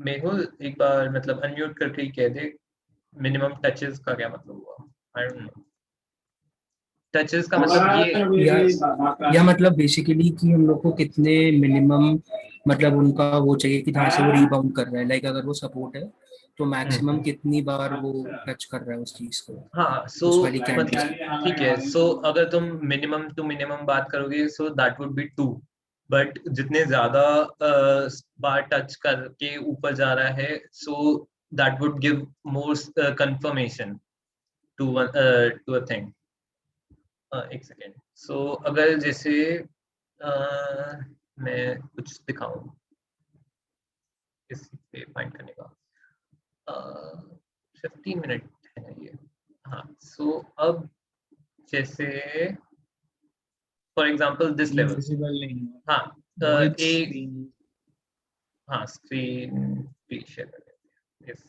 मेहुल एक बार मतलब अनम्यूट करके ही कह दे मिनिमम टचेस का क्या मतलब हुआ। आई डोंट नो, टचेस का मतलब ये या मतलब बेसिकली कि हम लोग को कितने मिनिमम मतलब उनका वो चाहिए कि जहाँ से वो रीबाउंड कर रहा है, लाइक अगर वो सपोर्ट है तो मैक्सिमम हम्म। कितनी बार वो टच कर रहा है उस चीज को, हाँ सो उस वाली कैंडल से। मतलब ठीक है, सो अगर तुम मिनिमम टू मिनिमम बात करोगे so that would be 2, but जितने ज्यादा बार टच करके ऊपर जा रहा है so that would give more confirmation to to a thing. एक सेकेंड, सो अगर जैसे मैं कुछ दिखाऊं इस पे फाइंड करने का, 15 मिनट है ये। हाँ सो अब जैसे for example this level. Visible नहीं है, हाँ वॉइड एक, स्क्रीन। हाँ स्क्रीन भी शेयर कर देते हैं। यस,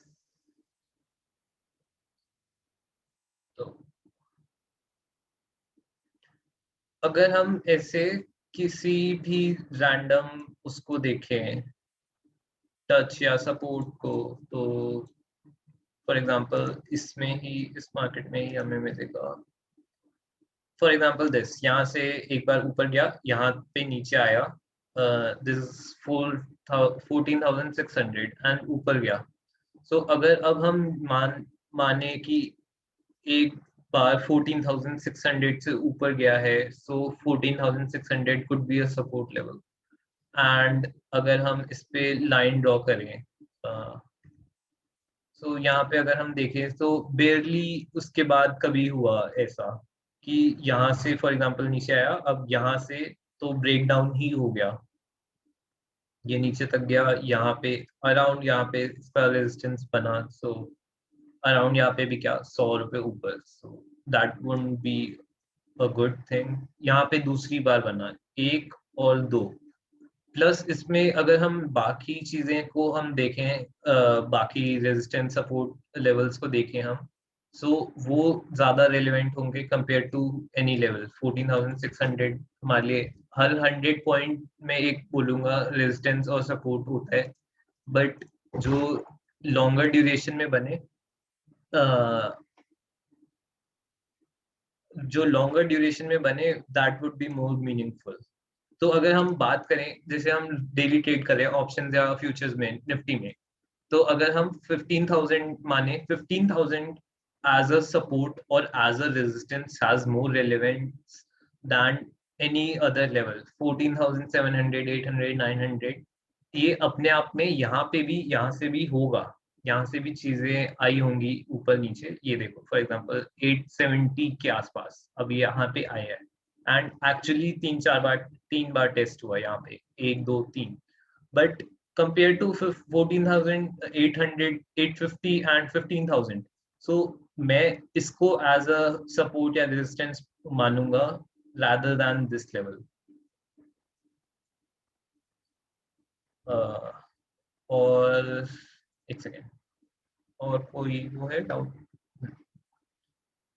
तो अगर हम ऐसे किसी भी रैंडम उसको देखें टच या सपोर्ट को, तो फॉर एग्जांपल इसमें ही इस मार्केट में ही हमें मिलेगा। फॉर एग्जांपल दिस यहाँ से एक बार ऊपर गया, यहाँ पे नीचे आया, दिस 14,600 एंड ऊपर गया। सो अगर अब हम माने कि एक बार 14,600 से ऊपर गया है, सो 14,600 could be a support level. And अगर हम इस पे लाइन ड्रॉ करें, सो यहाँ पे अगर हम देखें तो बेयरली उसके बाद कभी हुआ ऐसा कि यहाँ से फॉर एग्जांपल नीचे आया, अब यहाँ से तो ब्रेक डाउन ही हो गया, ये नीचे तक गया, यहाँ पे अराउंड यहाँ पे इसका रेजिस्टेंस बना, सो अराउंड यहाँ पे भी क्या 100 रुपए ऊपर, so that wouldn't be a good thing. यहाँ पे दूसरी बार बना, एक और दो, प्लस इसमें अगर हम बाकी चीजें को हम देखें, बाकी रेजिस्टेंस सपोर्ट लेवल्स को देखें हम, सो वो ज्यादा रेलेवेंट होंगे कंपेयर टू एनी लेवल। 14,600 हमारे लिए हर 100 पॉइंट में एक बोलूंगा रेजिस्टेंस और सपोर्ट होता है, बट जो लॉन्गर ड्यूरेशन में बने, जो लॉन्गर ड्यूरेशन में बने that would be more meaningful. तो अगर हम बात करें जैसे हम डेली ट्रेड कर रहे हैं ऑप्शंस या फ्यूचर्स में निफ्टी में, तो अगर हम 15,000 माने, 15,000 एज अ सपोर्ट और as a resistance has more relevance than any other level. 14,700, 800, 900 ये अपने आप में यहाँ पे भी, यहाँ से भी होगा, यहाँ से भी चीजें आई होंगी ऊपर नीचे। ये देखो फॉर एग्जांपल 870 के आसपास अब यहाँ पे आया है, एंड एक्चुअली तीन बार टेस्ट हुआ यहाँ पे, एक दो तीन, but compared to 14,800, 850 and 15,000, so मैं इसको as a support या resistance मानूंगा rather than this level। और एक सेकेंड, और कोई वो है doubt?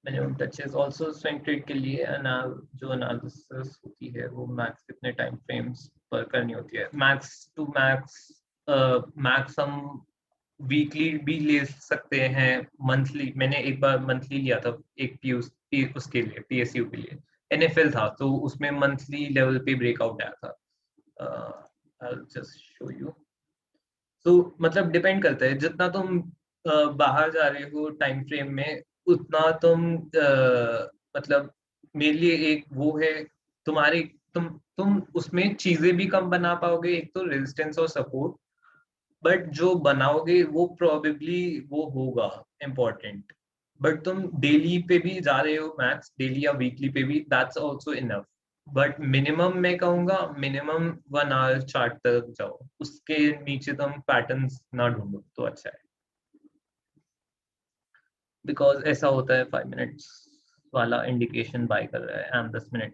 Minimum touches also swing trade के लिए जो एनालिसिस होती है वो मैक्स कितने टाइम फ्रेम्स पर करनी होती है? मैक्स टू मैक्स, मैक्स हम वीकली भी ले सकते हैं, मंथली। मैंने एक बार मंथली लिया था एक उसके लिए पीएसयू के लिए, एनएफएल था, तो उसमें मंथली लेवल पे ब्रेकआउट आया था। I'll just show you। तो मतलब डिपेंड करता है, जितना तुम बाहर जा रहे हो टाइम फ्रेम में उतना तुम मतलब मेरे लिए एक वो है तुम्हारी, तुम उसमें चीजें भी कम बना पाओगे, एक तो रेजिस्टेंस और सपोर्ट, बट जो बनाओगे वो प्रोबेबली वो होगा इम्पोर्टेंट। बट तुम डेली पे भी जा रहे हो मैक्स, डेली या वीकली पे भी, that's also enough. But minimum मैं कहूंगा मिनिमम 1 आवर चार्ट तक जाओ, उसके नीचे तुम पैटर्न्स ना ढूंढो तो अच्छा है, बिकॉज ऐसा होता है 5 मिनट्स वाला इंडिकेशन बाय कर रहा है एंड 10 मिनट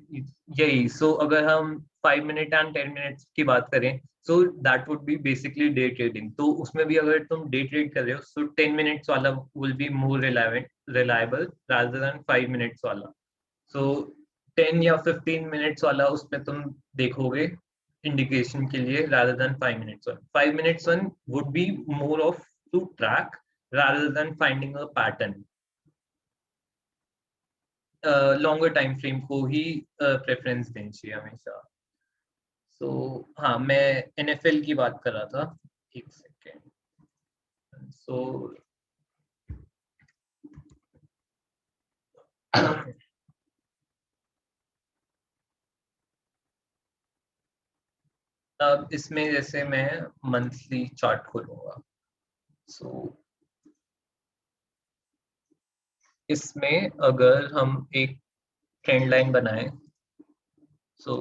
यही। सो अगर हम 5 मिनट एंड 10 मिनट्स की बात करें, सो that would B basically day trading. तो उसमें भी अगर तुम डे ट्रेड कर रहे हो सो 10 मिनट्स वाला will be more reliable rather than 5 minutes वाला। सो 10 या 15 मिनट्स वाला उसमें तुम देखोगे indication के लिए rather than 5 minutes one. 5 minutes one would be more of to track rather than finding a pattern. Longer time frame को ही प्रेफरेंस देनी चाहिए हमेशा. सो हाँ, मैं NFL की बात कर रहा था. एक सेकेंड. सो अब इसमें जैसे मैं मंथली चार्ट खोलूंगा. सो इसमें अगर हम एक ट्रेंड लाइन बनाएं, so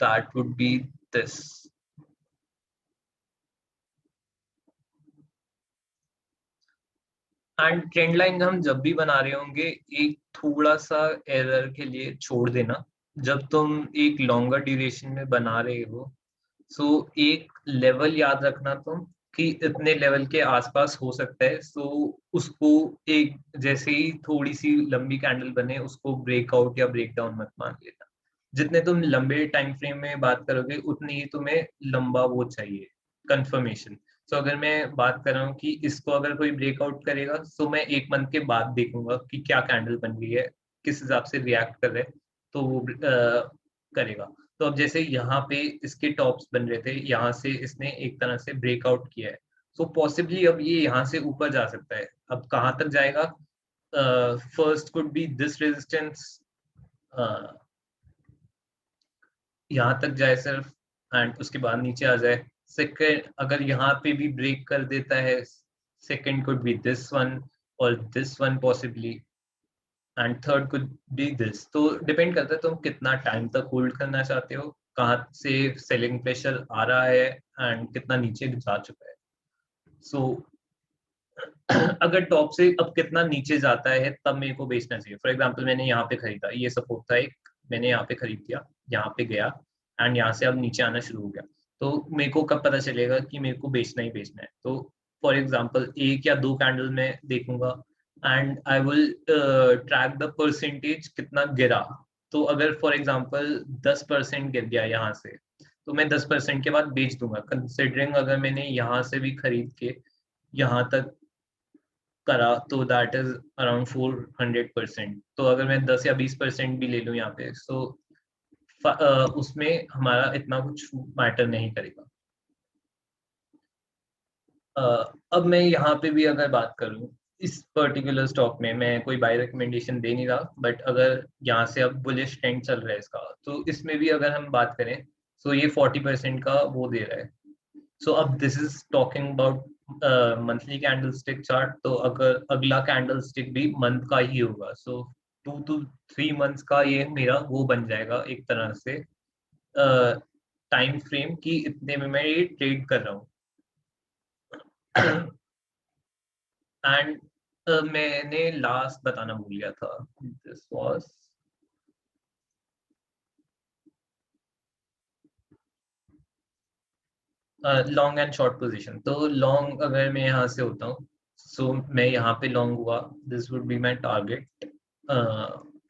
that would be this. And trend line हम जब भी बना रहे होंगे एक थोड़ा सा एरर के लिए छोड़ देना. जब तुम एक लॉन्गर ड्यूरेशन में बना रहे हो, सो एक लेवल याद रखना तुम कि इतने लेवल के आसपास हो सकता है. सो उसको एक जैसे ही थोड़ी सी लंबी कैंडल बने उसको ब्रेकआउट या ब्रेकडाउन मत मान लेना. जितने तुम लंबे टाइम फ्रेम में बात करोगे उतनी ही तुम्हें लंबा वो चाहिए कंफर्मेशन. तो अगर मैं बात कर रहा हूँ कि इसको अगर कोई ब्रेकआउट करेगा तो मैं एक मंथ के बाद देखूंगा कि क्या कैंडल बन रही है, किस हिसाब से रिएक्ट कर रहे हैं, तो वो करेगा. तो अब जैसे यहाँ पे इसके टॉप्स बन रहे थे, यहाँ से इसने एक तरह से ब्रेकआउट किया है. सो पॉसिबली अब ये यहाँ से ऊपर जा सकता है. अब कहाँ तक जाएगा? First could be this resistance, यहाँ तक जाए सिर्फ, एंड उसके बाद नीचे आ जाए. सेकंड अगर यहाँ पे भी ब्रेक कर देता है, second could be this one और this one possibly, and third could be this. तो डिपेंड करता है तुम कितना टाइम तक होल्ड करना चाहते हो, कहाँ से सेलिंग प्रेशर आ रहा है एंड कितना नीचे जा चुका है. सो अगर टॉप से अब कितना नीचे जाता है तब मेरे को बेचना चाहिए. फॉर एग्जांपल मैंने यहाँ पे खरीदा, ये सपोर्ट था एक, मैंने यहाँ पे खरीद दिया, यहाँ पे गया एंड यहाँ से अब नीचे आना शुरू हो गया. तो मेरे को कब पता चलेगा कि मेरे को बेचना ही बेचना है? तो फॉर एग्जांपल एक या दो कैंडल में देखूंगा and I will track the percentage कितना गिरा. तो अगर फॉर एग्जांपल 10% गिर गया यहाँ से, तो मैं 10% के बाद बेच दूंगा, कंसिडरिंग अगर मैंने यहाँ से भी खरीद के यहाँ तक करा तो दैट इज अराउंड 400%. तो अगर मैं 10 या 20% भी ले लूँ यहाँ पे, सो उसमें हमारा इतना कुछ मैटर नहीं करेगा. अब मैं यहाँ पे भी अगर बात करूँ, इस पर्टिकुलर स्टॉक में मैं कोई बाय रिकमेंडेशन दे नहीं रहा, बट अगर यहाँ से अब बुलिश ट्रेंड चल रहा है इसका, तो इसमें भी अगर हम बात करें तो ये 40% का वो दे रहा है. सो अब this is talking about monthly candle stick chart. तो अगर अगला कैंडल स्टिक भी मंथ का ही होगा, सो 2 to 3 मंथ्स का ये मेरा वो बन जाएगा एक तरह से टाइम फ्रेम की इतने में मैं ये ट्रेड कर रहा हूँ. एंड मैंने लास्ट बताना भूल गया था, this was long and short position. तो लॉन्ग अगर मैं यहाँ से होता हूँ, सो मैं यहाँ पे लॉन्ग हुआ, this would be my target.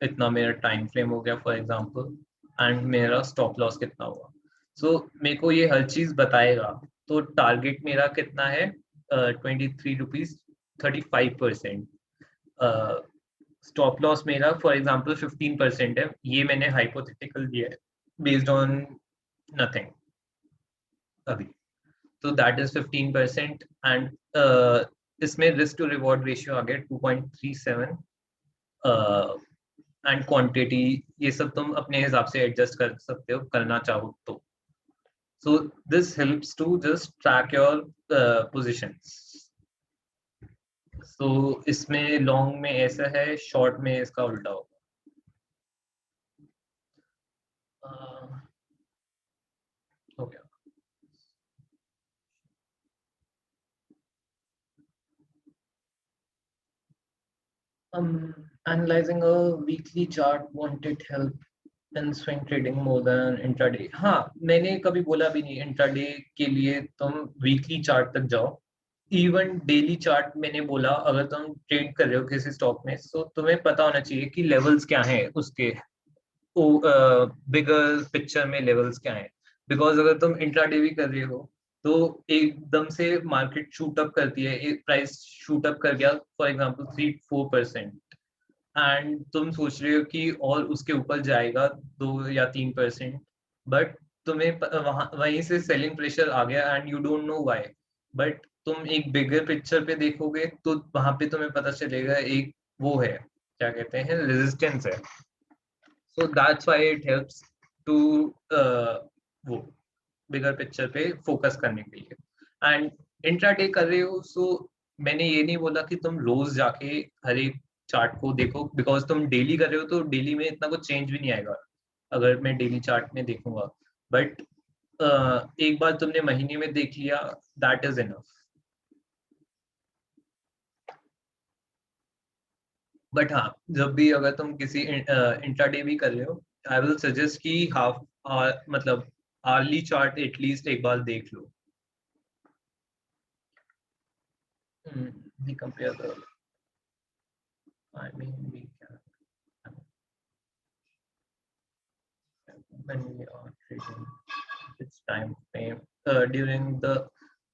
इतना मेरा टाइम फ्रेम हो गया फॉर एग्जांपल, एंड मेरा स्टॉप लॉस कितना हुआ. सो मेरे को ये हर चीज बताएगा. तो टारगेट मेरा कितना है? 23 रुपीज 35%. स्टॉप लॉस मेरा फॉर एग्जांपल 15% है. ये मैंने हाइपोथेटिकल दिया है बेस्ड ऑन नथिंग अभी. तो दैट इज 15%. एंड इसमें रिस्क टू रिवॉर्ड रेशियो आ गया 2.37. एंड क्वांटिटी ये सब तुम अपने हिसाब से एडजस्ट कर सकते हो करना चाहो तो. So this helps to just track your positions. So इसमें लॉन्ग में ऐसा है, शॉर्ट में इसका उल्टा होगा. हो गया. Analyzing a weekly chart won't it help in swing trading more than intraday? हाँ, मैंने कभी बोला भी नहीं इंट्राडे के लिए तुम वीकली चार्ट तक जाओ. इवन डेली चार्ट मैंने बोला, अगर तुम ट्रेड कर रहे हो किसी स्टॉक में, तो तुम्हें पता होना चाहिए कि लेवल्स क्या हैं उसके, बिगर पिक्चर में लेवल्स क्या हैं. बिकॉज अगर तुम इंट्राडे भी कर रहे हो तो एकदम से मार्केट शूट अप करती है, एक प्राइस शूट अप कर गया फॉर एग्जांपल 3-4%, एंड तुम सोच रहे हो कि और उसके ऊपर जाएगा 2 या 3%, बट तुम्हें वहां वहीं से सेलिंग प्रेशर आ गया and you don't know why, but तुम एक बिगर पिक्चर पे देखोगे तो वहां पे तुम्हें पता चलेगा एक वो है, क्या कहते हैं, रेजिस्टेंस है। So that's why it helps to वो बिगर पिक्चर पे फोकस करने के लिए। एंड इंट्राडे कर रहे हो सो मैंने ये नहीं बोला कि तुम रोज जाके हर एक चार्ट को देखो, बिकॉज तुम डेली कर रहे हो तो डेली में इतना कुछ चेंज भी नहीं आएगा अगर मैं डेली चार्ट में देखूंगा, बट एक बार तुमने महीने में देख लिया, दैट इज इनफ। बट हाँ, जब भी अगर तुम किसी इंट्राडे भी कर रहे हो, आई विल सजेस्ट कि हाफ मतलब आर्ली चार्ट एटलीस्ट एक बार देख लो। We compare the, I mean, we can, when we are trading, it's time frame during the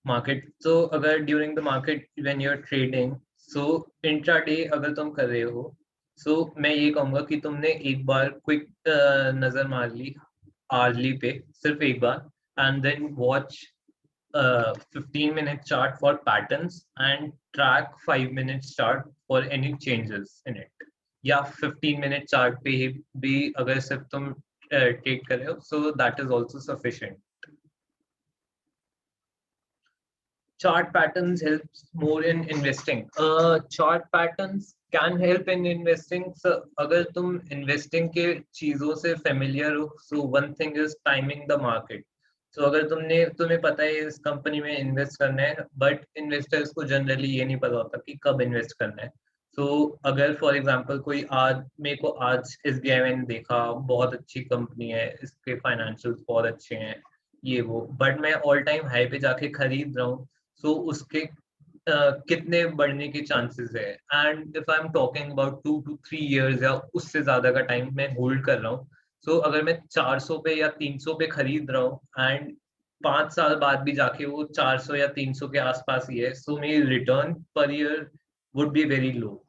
market. So अगर during the market when you're trading, so intraday अगर तुम कर रहे हो, so मैं ये कहूँगा कि तुमने एक बार क्विक नजर मार ली आर्ली पे, सिर्फ एक बार, and then watch 15-minute chart for patterns and track 5 minutes chart for any changes in it, या 15-minute chart पे ही भी अगर सिर्फ तुम ट्रेड कर रहे हो, so that is also sufficient. Chart patterns helps more in investing. Chart patterns can help in investing. So अगर तुम investing के चीजों से familiar हो, so one thing is timing the market. So अगर तुम्हें पता है इस कंपनी में इन्वेस्ट करना है, बट इन्वेस्टर्स को जनरली ये नहीं पता होता कि कब इन्वेस्ट करना है। so, अगर फॉर एग्जांपल कोई आज मेरे को आज SBI मैंने देखा बहुत अच्छी कंपनी है, इसके फाइनेंशियल्स बहुत अच्छे हैं ये वो, बट मैं ऑल टाइम हाई पे जाके खरीद रहा हूँ, सो उसके कितने बढ़ने के चांसेस है, and if I am talking about 2 to 3 years या उससे ज्यादा का टाइम मैं होल्ड कर रहा हूँ, सो अगर मैं 400 पे या 300 पे खरीद रहा हूँ एंड 5 साल बाद भी जाके वो 400 या 300 के आसपास ही है, सो मेरी रिटर्न पर year would be very low.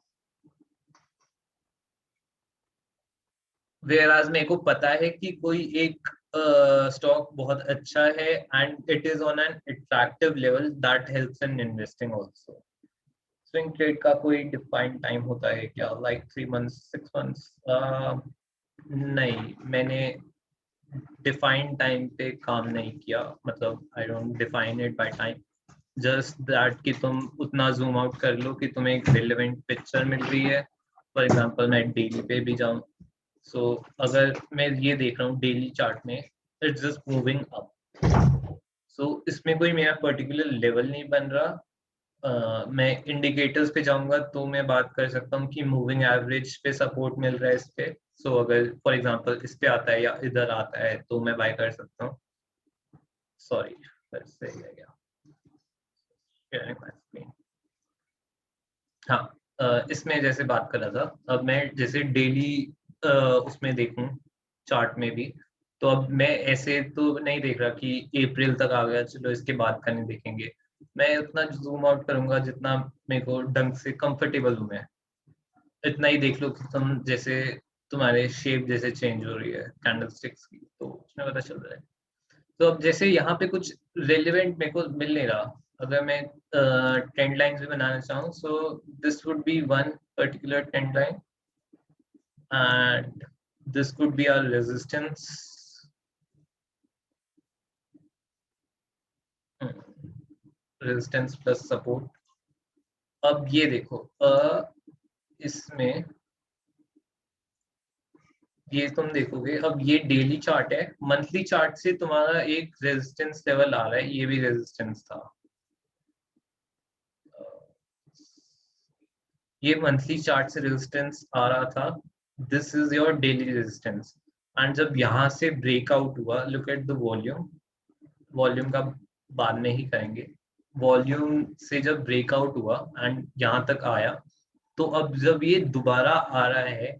Whereas मेरे को पता है कि कोई एक स्टॉक बहुत अच्छा है and it is on an attractive level, that helps in investing also. Swing trade का कोई डिफाइंड टाइम होता है क्या, लाइक 3 months 6 months? नहीं, मैंने डिफाइंड टाइम पे काम नहीं किया, मतलब I don't define it by time, just that कि तुम उतना जूम आउट कर लो कि तुम्हें एक रिलेवेंट पिक्चर मिल रही है। फॉर एग्जांपल मैं डेली पे भी जाऊँ, सो अगर मैं ये देख रहा हूँ डेली चार्ट में इट्स जस्ट मूविंग अप, सो इसमें कोई मेरा पर्टिकुलर लेवल नहीं बन रहा। मैं इंडिकेटर्स पे जाऊंगा तो मैं बात कर सकता हूँ कि मूविंग एवरेज पे सपोर्ट मिल रहा है इस पे, सो अगर फॉर एग्जांपल इस पे आता है या इधर आता है तो मैं बाय कर सकता हूँ। सॉरी, फिर से गया sharing my screen. हाँ, इसमें जैसे बात कर रहा था, अब मैं जैसे डेली उसमें देखूं चार्ट में भी, तो अब मैं ऐसे तो नहीं देख रहा कि अप्रैल तक आ गया चलो इसके बाद का नहीं देखेंगे, मैं उतना जूम आउट करूंगा जितना मेरे को ढंग से कंफर्टेबल हूं मैं, इतना ही देख लो कि तुम जैसे तुम्हारे शेप जैसे चेंज हो रही है कैंडल स्टिक्स की, तो उसमें पता चल रहा है। तो अब जैसे यहाँ पे कुछ रेलिवेंट मेरे को मिल नहीं रहा, अगर मैं ट्रेंड लाइंस भी बनाना चाहूँ, so this would be one particular trend line and this could be our resistance, resistance plus support। अब ये देखो इसमें ये तुम देखोगे, अब ये डेली चार्ट है, मंथली चार्ट से तुम्हारा एक रेजिस्टेंस लेवल आ रहा है, ये भी रेजिस्टेंस था, ये मंथली चार्ट से रेजिस्टेंस आ रहा था, this is your daily resistance, and जब यहाँ से ब्रेकआउट हुआ, look at the volume, volume का बाद में ही करेंगे, वॉल्यूम से जब ब्रेकआउट हुआ एंड यहाँ तक आया, तो अब जब ये दोबारा आ रहा है,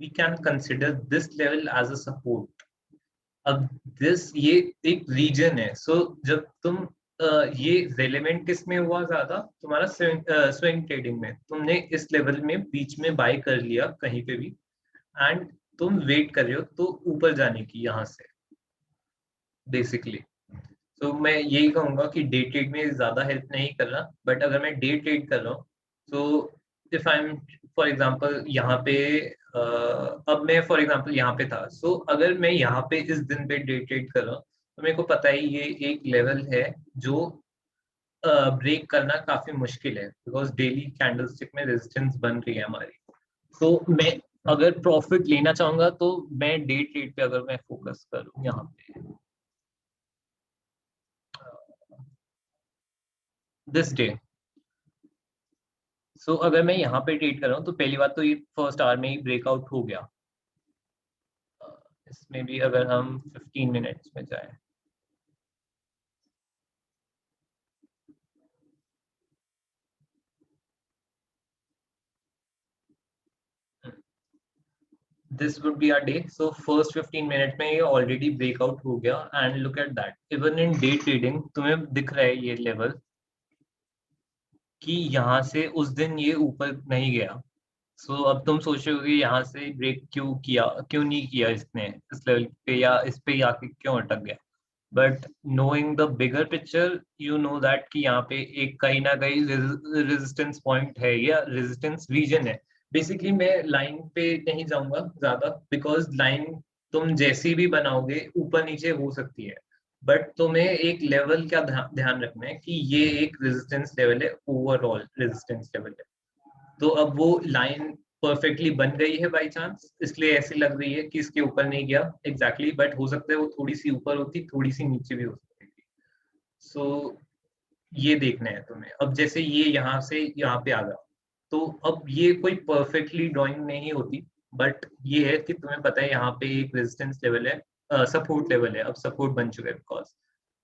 we can consider this level as a support. अब ये एक रीजन है, सो जब तुम ये रेलेवेंट किस में हुआ ज्यादा, तुम्हारा स्विंग ट्रेडिंग में, तुमने इस लेवल में बीच में बाय कर लिया कहीं पे भी, एंड तुम वेट कर रहे हो तो ऊपर जाने की यहाँ से बेसिकली। तो मैं यही कहूंगा कि डे ट्रेड में ज्यादा हेल्प नहीं कर रहा, बट अगर मैं डे ट्रेड कर रहा हूँ तो if I am for example यहाँ पे अब मैं फॉर एग्जांपल यहाँ पे था, सो अगर मैं यहाँ पे इस दिन पे डे ट्रेड कर रहा हूँ तो मेरे को पता है ये एक लेवल है जो ब्रेक करना काफी मुश्किल है, बिकॉज डेली कैंडलस्टिक में रेजिस्टेंस बन रही है हमारी। तो मैं अगर प्रॉफिट लेना चाहूंगा तो मैं डे ट्रेड पे अगर मैं फोकस करूँ यहाँ पे दिस डे, सो अगर मैं यहाँ पे ट्रेड कर रहा हूँ तो पहली बात तो ये फर्स्ट आवर में ही ब्रेकआउट हो गया। इसमें भी अगर हम 15 मिनट्स में जाए, this would be our day. So first 15 minute में ये ऑलरेडी ब्रेकआउट हो गया, and look at that, even in day trading तुम्हें दिख रहा है ये लेवल कि यहाँ से उस दिन ये ऊपर नहीं गया। सो अब तुम सोच रहे हो कि यहाँ से ब्रेक क्यों नहीं किया इसने इस लेवल पे, या इस पे आके क्यों अटक गया। But knowing the bigger picture you know that कि यहाँ पे एक कहीं ना कहीं रेजिस्टेंस पॉइंट है या रेजिस्टेंस रीजन है। बेसिकली मैं लाइन पे नहीं जाऊंगा ज्यादा, बिकॉज लाइन तुम जैसी भी बनाओगे ऊपर नीचे हो सकती है, बट तुम्हें एक लेवल का ध्यान रखना है कि ये एक रेजिस्टेंस लेवल है, ओवरऑल रेजिस्टेंस लेवल है। तो अब वो लाइन परफेक्टली बन गई है बाई चांस, इसलिए ऐसी लग रही है कि इसके ऊपर नहीं गया एग्जैक्टली, बट हो सकता है वो थोड़ी सी ऊपर होती, थोड़ी सी नीचे भी हो सकती थी। सो ये देखना है तुम्हें। अब जैसे ये यहाँ से यहाँ पे आ गया, तो अब ये कोई परफेक्टली ड्राइंग नहीं होती, बट ये है कि तुम्हें पता है यहाँ पे एक रेजिस्टेंस लेवल है, सपोर्ट लेवल है, अब सपोर्ट बन चुका है बिकॉज,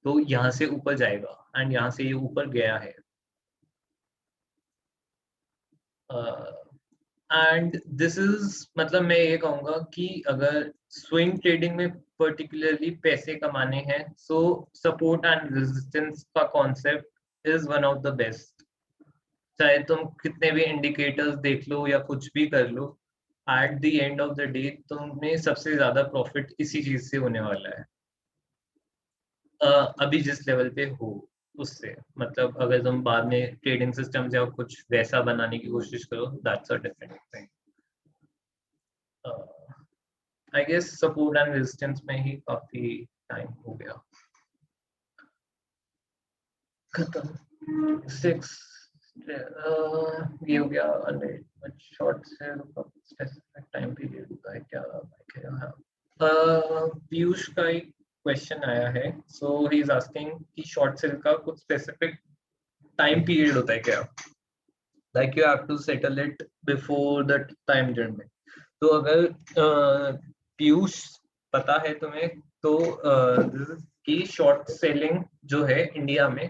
तो यहाँ से ऊपर जाएगा, एंड यहाँ से ये ऊपर गया है। एंड दिस इज, मतलब मैं ये कहूंगा कि अगर स्विंग ट्रेडिंग में पर्टिकुलरली पैसे कमाने हैं, सो सपोर्ट एंड रेजिस्टेंस का concept is one of the best. चाहे तुम कितने भी इंडिकेटर्स देख लो या कुछ भी कर लो, at the end of the day तुम्हें सबसे ज्यादा प्रॉफिट इसी चीज से होने वाला है, अभी जिस लेवल पे हो उससे। मतलब अगर तुम बाद में ट्रेडिंग सिस्टम या कुछ वैसा बनाने की कोशिश करो, that's a different thing. I guess support and resistance में ही काफी टाइम हो गया, खत्म। सिक्स ये हो गया शॉर्ट से स्पेसिफिक टाइम पीरियड होता है क्या। पीयूष का एक क्वेश्चन आया है, सो ही इज आस्किंग कि शॉर्ट सेल का कुछ स्पेसिफिक टाइम पीरियड होता है क्या, like you have to settle it before the time limit. तो अगर पीयूष पता है तुम्हें, तो कि शॉर्ट सेलिंग जो है इंडिया में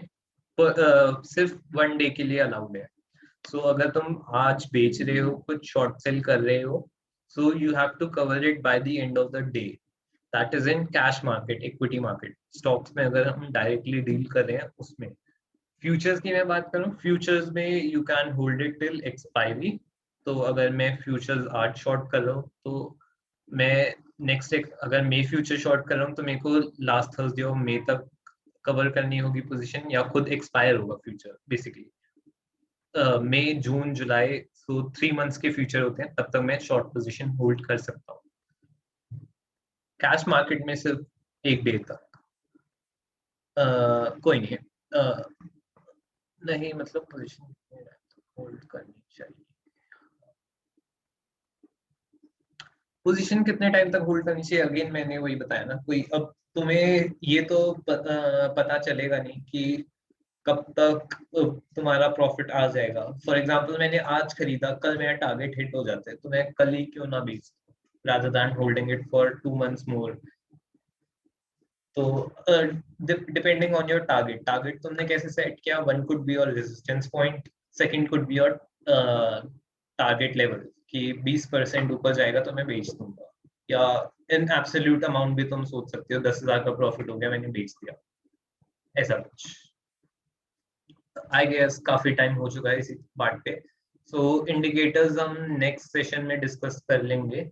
सिर्फ 1 डे के लिए अलाउड है। सो अगर तुम आज बेच रहे हो, कुछ शॉर्ट सेल कर रहे हो, so you have to cover it by the end of the day. That is in cash market, equity market. Stocks में अगर हम डायरेक्टली डील कर रहे हैं उसमें। फ्यूचर्स की मैं बात करूं, फ्यूचर्स में you can hold it till expiry. तो अगर मैं फ्यूचर्स आज शॉर्ट कर रहा हूँ तो मैं नेक्स्ट एक, अगर मे फ्यूचर शॉर्ट कर रहा हूँ तो मेरे को लास्ट थर्सडे और मे तक कवर करनी होगी पोजीशन, या खुद एक्सपायर होगा फ्यूचर बेसिकली। मई जून जुलाई, सो 3 मंथ्स के फ्यूचर होते हैं, तब तक मैं शॉर्ट पोजीशन होल्ड कर सकता हूँ। कैश मार्केट में सिर्फ 1 डे तक। कोई नहीं है, नहीं मतलब पोजीशन होल्ड करनी चाहिए। पोजीशन कितने टाइम तक होल्ड करनी चाहिए, अगेन मैंने वही बताया ना, कोई अब तुम्हें ये तो पता चलेगा नहीं कि कब तक तुम्हारा प्रॉफिट आ जाएगा। फॉर एग्जांपल मैंने आज खरीदा, कल मेरा टारगेट हिट हो जाता है, तो मैं कल ही क्यों ना बेच, rather than holding it for 2 months more। तो डिपेंडिंग ऑन योर टारगेट तुमने कैसे सेट किया, one could be your resistance point, second could be your target level कि 20% ऊपर जाएगा तो मैं बेच दूंगा। या इन एब्सोल्यूट अमाउंट भी तुम सोच सकते हो 10,000 का प्रॉफिट हो गया मैंने बेच दिया, ऐसा कुछ। आई गेस काफी टाइम हो चुका है इसी बात पे, सो इंडिकेटर्स हम नेक्स्ट सेशन में डिस्कस कर लेंगे।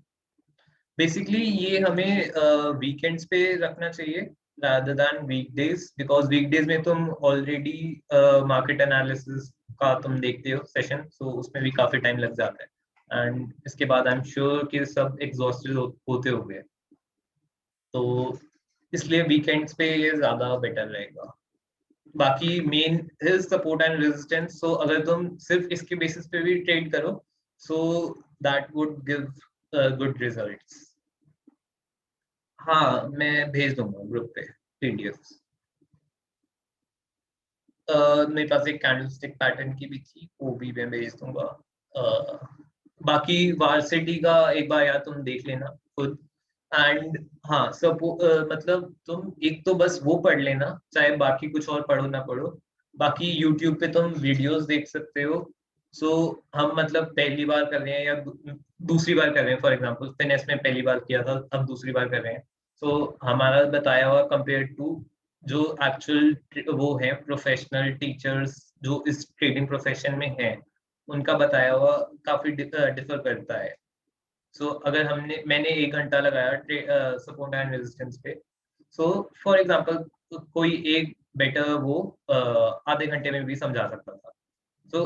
बेसिकली ये हमें वीकेंड्स पे रखना चाहिए rather than weekdays, because weekdays में तुम ऑलरेडी मार्केट एनालिसिस का तुम देखते हो सेशन, सो उसमें भी काफी टाइम लग जाता है एंड इसके बाद आई एम श्योर कि सब एग्जॉस्टेड होते हो गए, तो इसलिए वीकेंड्स पे ये ज्यादा बेटर रहेगा। बाकी मेन है सपोर्ट एंड रेजिस्टेंस, सो अगर तुम सिर्फ इसके बेसिस पे भी ट्रेड करो सो that would give good results. हाँ मैं भेज दूंगा ग्रुप पे पीडीएफ। मेरे पास एक कैंडलस्टिक पैटर्न की भी थी, वो भी मैं भेज दूंगा। बाकी वार्सिटी का एक बार यार तुम देख लेना खुद, एंड हाँ मतलब तुम एक तो बस वो पढ़ लेना, चाहे बाकी कुछ और पढ़ो ना पढ़ो, बाकी यूट्यूब पे तुम वीडियोस देख सकते हो। सो हम मतलब पहली बार कर रहे हैं या दूसरी बार कर रहे हैं, फॉर एग्जांपल फिनेस में पहली बार किया था, अब दूसरी बार कर रहे हैं, सो हमारा बताया हुआ कंपेयर टू जो एक्चुअल वो है प्रोफेशनल टीचर्स जो इस ट्रेडिंग प्रोफेशन में हैं, उनका बताया हुआ काफी डिफर करता है। सो अगर मैंने 1 घंटा लगाया सपोर्ट एंड रेजिस्टेंस पे, सो फॉर एग्जांपल कोई एक बेटर वो आधे घंटे में भी समझा सकता था। सो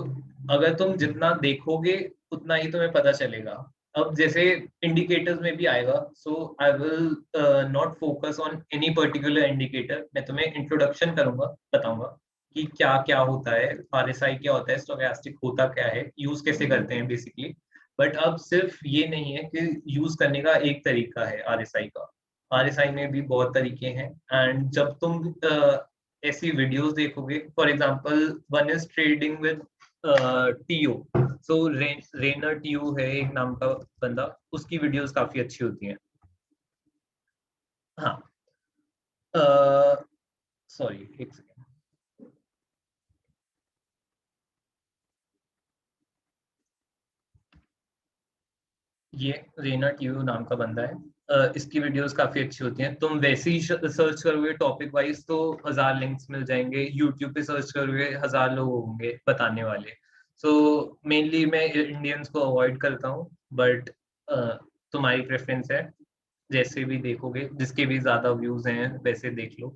अगर तुम जितना देखोगे उतना ही तुम्हें पता चलेगा। अब जैसे इंडिकेटर्स में भी आएगा, so I will not focus on any particular indicator, मैं तुम्हें इंट्रोडक्शन करूंगा, बताऊंगा कि क्या क्या होता है, आरएसआई क्या होता है, स्टोकेस्टिक होता क्या है, यूज कैसे करते हैं बेसिकली। बट अब सिर्फ ये नहीं है कि यूज करने का एक तरीका है आरएसआई का, आरएसआई में भी बहुत तरीके हैं। एंड जब तुम ऐसी वीडियोस देखोगे, for example one is trading with Teo, so Rayner Teo है एक नाम का बंदा, उसकी वीडियोस काफी अच्छी होती हैं। हाँ सॉरी एक सेकेंड, ये रेनर टीओ नाम का बंदा है, इसकी वीडियोस काफी अच्छी होती हैं। तुम वैसे ही सर्च करोगे टॉपिक वाइज तो 1000 लिंक्स मिल जाएंगे, यूट्यूब पे सर्च करोगे 1000 लोग होंगे बताने वाले। सो मेनली मैं इंडियंस को अवॉइड करता हूँ, बट तुम्हारी प्रेफरेंस है, जैसे भी देखोगे जिसके भी ज्यादा व्यूज हैं वैसे देख लो,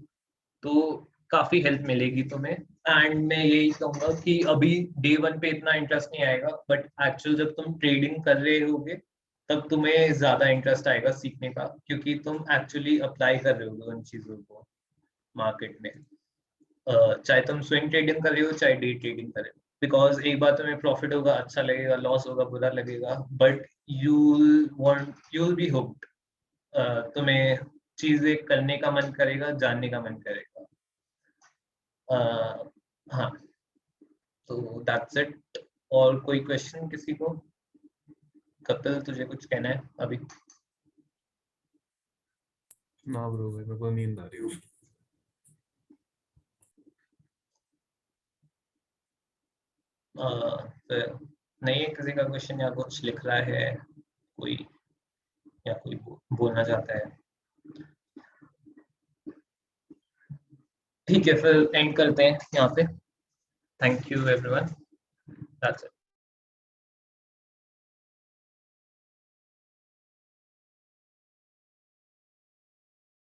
तो काफी हेल्प मिलेगी तुम्हें। एंड मैं यही कहूंगा कि अभी डे वन पे इतना इंटरेस्ट नहीं आएगा, बट एक्चुअल जब तुम ट्रेडिंग कर रहे होगे तब तुम्हें ज्यादा इंटरेस्ट आएगा सीखने का, क्योंकि तुम एक्चुअली अप्लाई कर रहे होगे उन चीजों को मार्केट में। चाहे तुम स्विंग ट्रेडिंग कर रहे हो चाहे डे ट्रेडिंग कर रहे हो, बिकॉज एक बार तुम्हें प्रॉफिट होगा अच्छा लगेगा, लॉस होगा बुरा लगेगा, but you will be hooked. तुम्हें चीजें करने का मन करेगा, जानने का मन करेगा। हाँ तो दैट्स इट। और कोई क्वेश्चन किसी को? कपिल तुझे कुछ कहना है अभी? ना ब्रो भाई मेरे को नींद आ रही है। फिर नहीं है किसी का क्वेश्चन या कुछ लिख रहा है कोई, या कोई बोलना चाहता है? ठीक है फिर एंड करते हैं यहाँ पे। Thank you everyone, that's it.